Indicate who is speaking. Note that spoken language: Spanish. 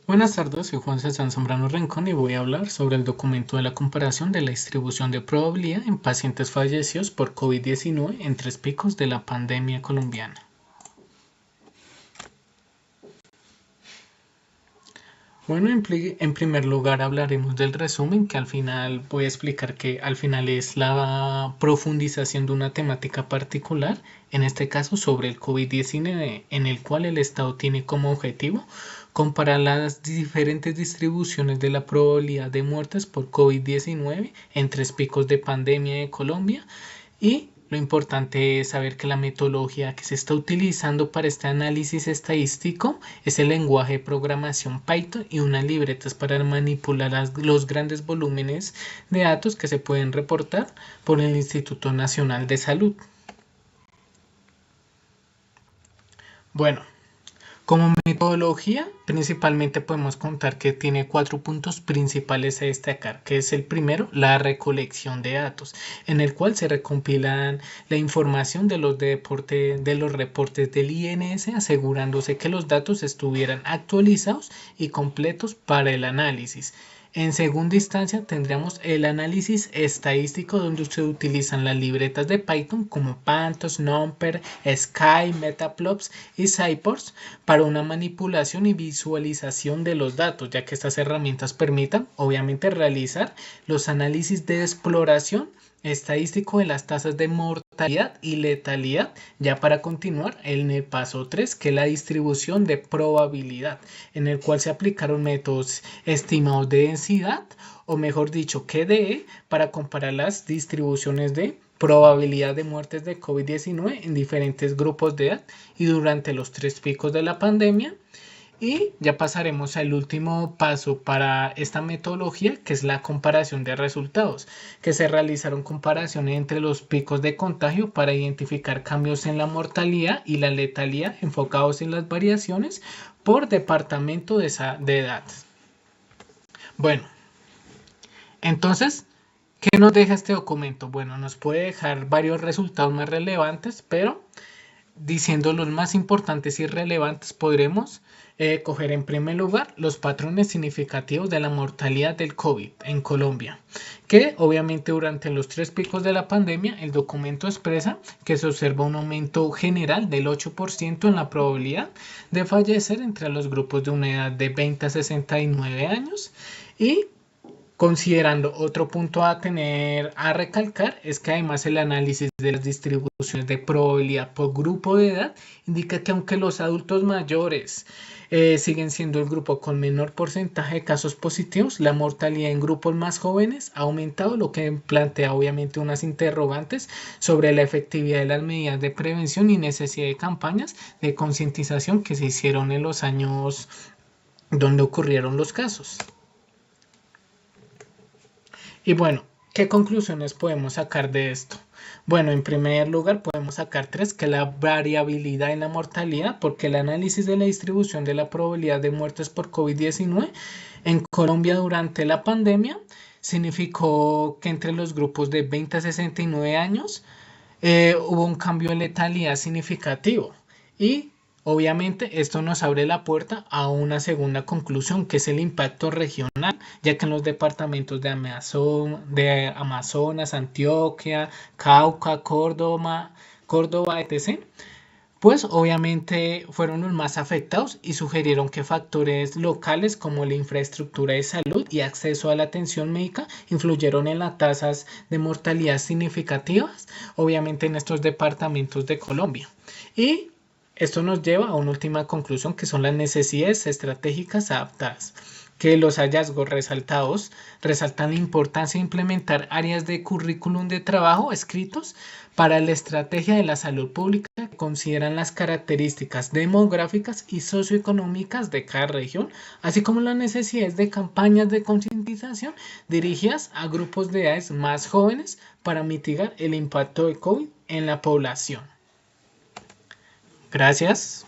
Speaker 1: Buenas tardes, soy Juan César Zambrano Rincón y voy a hablar sobre el documento de la comparación de la distribución de probabilidad en pacientes fallecidos por COVID-19 en 3 picos de la pandemia colombiana. Bueno, en primer lugar hablaremos del resumen, que al final voy a explicar que al final es la profundización de una temática particular, en este caso sobre el COVID-19, en el cual el Estado tiene como objetivo comparar las diferentes distribuciones de la probabilidad de muertes por COVID-19 en 3 picos de pandemia de Colombia. Y lo importante es saber que la metodología que se está utilizando para este análisis estadístico es el lenguaje de programación Python y unas libretas para manipular los grandes volúmenes de datos que se pueden reportar por el Instituto Nacional de Salud. Bueno, como metodología, principalmente podemos contar que tiene 4 puntos principales a destacar, que es el primero, la recolección de datos, en el cual se recompilan la información de de los reportes del INS, asegurándose que los datos estuvieran actualizados y completos para el análisis. En segunda instancia tendríamos el análisis estadístico, donde se utilizan las libretas de Python como Pantos, NumPy, Sky, Matplotlib y Cypress para una manipulación y visualización de los datos, ya que estas herramientas permitan obviamente realizar los análisis de exploración estadístico de las tasas de mortalidad y letalidad, ya para continuar en el paso 3, que es la distribución de probabilidad, en el cual se aplicaron métodos estimados de densidad, o mejor dicho, QDE, para comparar las distribuciones de probabilidad de muertes de COVID-19 en diferentes grupos de edad y durante los 3 picos de la pandemia. Y ya pasaremos al último paso para esta metodología, que es la comparación de resultados, que se realizaron comparaciones entre los picos de contagio para identificar cambios en la mortalidad y la letalidad enfocados en las variaciones por departamento de edad. Bueno, entonces, ¿qué nos deja este documento? Bueno, nos puede dejar varios resultados más relevantes, pero diciendo los más importantes y relevantes, podremos coger en primer lugar los patrones significativos de la mortalidad del COVID en Colombia, que obviamente durante los 3 picos de la pandemia el documento expresa que se observa un aumento general del 8% en la probabilidad de fallecer entre los grupos de una edad de 20 a 69 años. Y considerando otro punto a tener a recalcar, es que además el análisis de las distribuciones de probabilidad por grupo de edad indica que aunque los adultos mayores siguen siendo el grupo con menor porcentaje de casos positivos, la mortalidad en grupos más jóvenes ha aumentado, lo que plantea obviamente unas interrogantes sobre la efectividad de las medidas de prevención y necesidad de campañas de concientización que se hicieron en los años donde ocurrieron los casos. Y bueno, ¿qué conclusiones podemos sacar de esto? Bueno, en primer lugar podemos sacar tres, que la variabilidad en la mortalidad, porque el análisis de la distribución de la probabilidad de muertes por COVID-19 en Colombia durante la pandemia significó que entre los grupos de 20 a 69 años hubo un cambio de letalidad significativo. Y obviamente esto nos abre la puerta a una segunda conclusión, que es el impacto regional, ya que en los departamentos de Amazonas, Antioquia, Cauca, Córdoba, etc., pues obviamente fueron los más afectados y sugirieron que factores locales como la infraestructura de salud y acceso a la atención médica influyeron en las tasas de mortalidad significativas, obviamente en estos departamentos de Colombia. Y esto nos lleva a una última conclusión, que son las necesidades estratégicas adaptadas, que los hallazgos resaltados resaltan la importancia de implementar áreas de currículum de trabajo escritos para la estrategia de la salud pública, que consideran las características demográficas y socioeconómicas de cada región, así como las necesidades de campañas de concientización dirigidas a grupos de edades más jóvenes para mitigar el impacto de COVID en la población. Gracias.